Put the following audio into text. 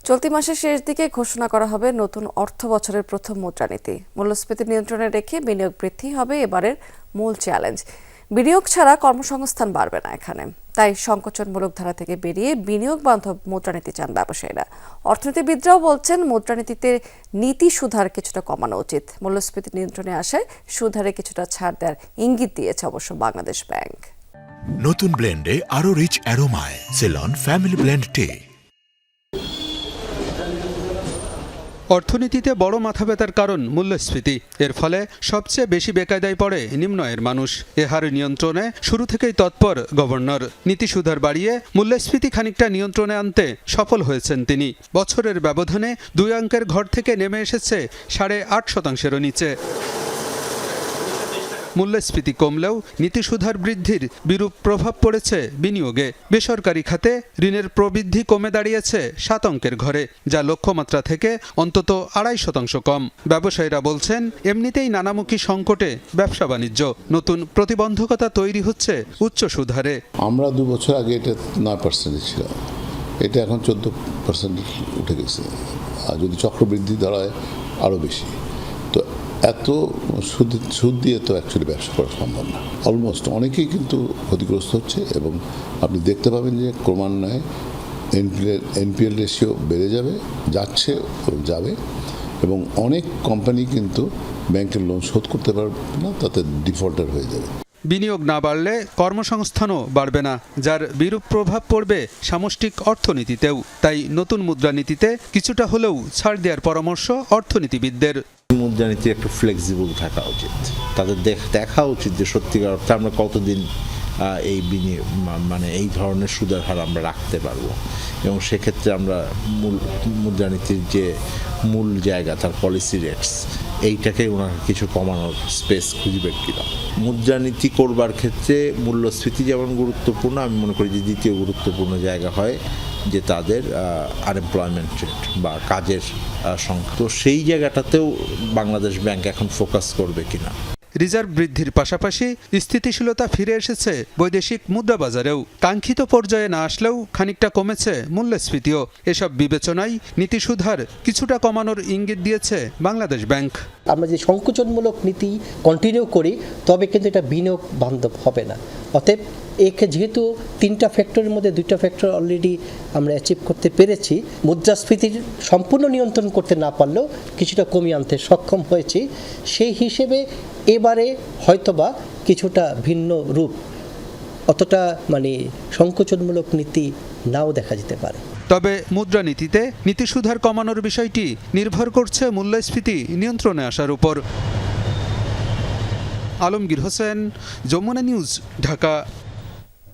চলতি মাসের শেষ দিকে ঘোষণা করা হবে নতুন অর্থ বছরের প্রথম মুদ্রানীতি। মূল্যস্ফীতি নিয়ন্ত্রণে রেখে বিনিয়োগ বৃদ্ধি হবে এবারের মূল চ্যালেঞ্জ। বিনিয়োগ ছাড়া কর্মসংস্থান বাড়বে না এখানে, তাই সংকোচনমূলক ধারা থেকে বেরিয়ে বিনিয়োগ বান্ধব মুদ্রানীতি চান ব্যবসায়ীরা। অর্থনীতিবিদরাও বলছেন মুদ্রানীতিতে নীতি সুধার কিছুটা কমানো উচিত। মূল্যস্ফীতি নিয়ন্ত্রণে আসায় সুধারে কিছুটা ছাড় দেওয়ার ইঙ্গিত দিয়েছে অবশ্য বাংলাদেশ ব্যাংক। নতুন ব্লেন্ডে আরো রিচ অ্যারোমায় সেলন ফ্যামিলি ব্লেন্ড টে। অর্থনীতিতে বড় মাথা ব্যথার কারণ মূল্যস্ফীতি। এর ফলে সবচেয়ে বেশি বেকায়দায় পড়ে নিম্ন আয়ের মানুষ। এ হার নিয়ন্ত্রণে শুরু থেকেই তৎপর গভর্নর। নীতি সুধার বাড়িয়ে মূল্যস্ফীতি খানিকটা নিয়ন্ত্রণে আনতে সফল হয়েছেন তিনি। বছরের ব্যবধানে 2 অঙ্কের ঘর থেকে নেমে এসেছে 8.5%-এরও নিচে। মূল্যস্ফীতি কমলেও নীতি সুধার বৃদ্ধির বিরূপ প্রভাব পড়েছে বিনিয়োগে। বেসরকারি খাতে ঋণের প্রবৃদ্ধি কমে দাঁড়িয়েছে 7 অঙ্কের ঘরে, যা লক্ষ্যমাত্রা থেকে অন্তত 2.5% কম। ব্যবসায়ীরা বলছেন এমনিতেই নানামুখী সংকটে ব্যবসা বাণিজ্য, নতুন প্রতিবন্ধকতা তৈরি হচ্ছে উচ্চ সুদহারে। আমরা 2 বছর আগে এটা 9% ছিল, এটা এখন 14% উঠে গেছে। আর যদি চক্রবৃদ্ধি দাঁড়ায় আরও বেশি, তো এত সুদ দিয়ে তো অ্যাকচুয়ালি ব্যবসা করা সম্ভব না। অলমোস্ট অনেকেই কিন্তু ক্ষতিগ্রস্ত হচ্ছে এবং আপনি দেখতে পাবেন যে ক্রমান্বয়ে এনপিএল রেশিও বেড়ে যাচ্ছে যাবে এবং অনেক কোম্পানি কিন্তু ব্যাংকের লোন শোধ করতে পারবে না, তাতে ডিফল্টার হয়ে যাবে। বিনিয়োগ না বাড়লে কর্মসংস্থানও বাড়বে না, যার বিরূপ প্রভাব পড়বে সামষ্টিক অর্থনীতিতেও। তাই নতুন মুদ্রানীতিতে কিছুটা হলেও ছাড় দেওয়ার পরামর্শ অর্থনীতিবিদদের। মুদ্রানীতি একটু ফ্লেক্সিবল থাকা উচিত, তাদের দেখা উচিত যে সত্যিকার অর্থে আমরা কতদিন এই এই ধরনের সুদের হার আমরা রাখতে পারবো, এবং সেক্ষেত্রে আমরা মুদ্রানীতির যে মূল জায়গা তার পলিসি রেটস এইটাকে ওনারা কিছু কমানোর স্পেস খুঁজবেন কিনা। মুদ্রানীতি করবার ক্ষেত্রে মূল্যস্ফীতি যেমন গুরুত্বপূর্ণ, আমি মনে করি যে দ্বিতীয় গুরুত্বপূর্ণ জায়গা হয় যে তাদের আনএমপ্লয়মেন্ট রেট বা কাজের সংখ্যা। তো সেই জায়গাটাতেও বাংলাদেশ ব্যাংক এখন ফোকাস করবে কিনা। রিজার্ভ বৃদ্ধির পাশাপাশি স্থিতিশীলতা ফিরে এসেছে বৈদেশিক মুদ্রা বাজারেও। কাঙ্ক্ষিত পর্যায়ে না আসলেও খানিকটা কমেছে মূল্যস্ফীতিও। এসব বিবেচনায় নীতি সুধার কিছুটা কমানোর ইঙ্গিত দিয়েছে বাংলাদেশ ব্যাংক। আমরা যে সংকোচনমূলক নীতি কন্টিনিউ করি, তবে কিন্তু এটা বিনিয়োগ বান্ধব হবে না। অতএব একে যেহেতু 3টা ফ্যাক্টরের মধ্যে 2টা ফ্যাক্টর অলরেডি আমরা অ্যাচিভ করতে পেরেছি, মুদ্রাস্ফীতির সম্পূর্ণ নিয়ন্ত্রণ করতে না পারলেও কিছুটা কমিয়ে আনতে সক্ষম হয়েছি। সেই হিসেবে এবারে হয়তোবা কিছুটা ভিন্ন রূপ, অতটা সংকোচনমূলক নীতি নাও দেখা যেতে পারে। তবে মুদ্রানীতিতে নীতি সুধার কমানোর বিষয়টি নির্ভর করছে মূল্যস্ফীতি নিয়ন্ত্রণে আসার উপর। আলমগীর হোসেন, যমুনা নিউজ, ঢাকা।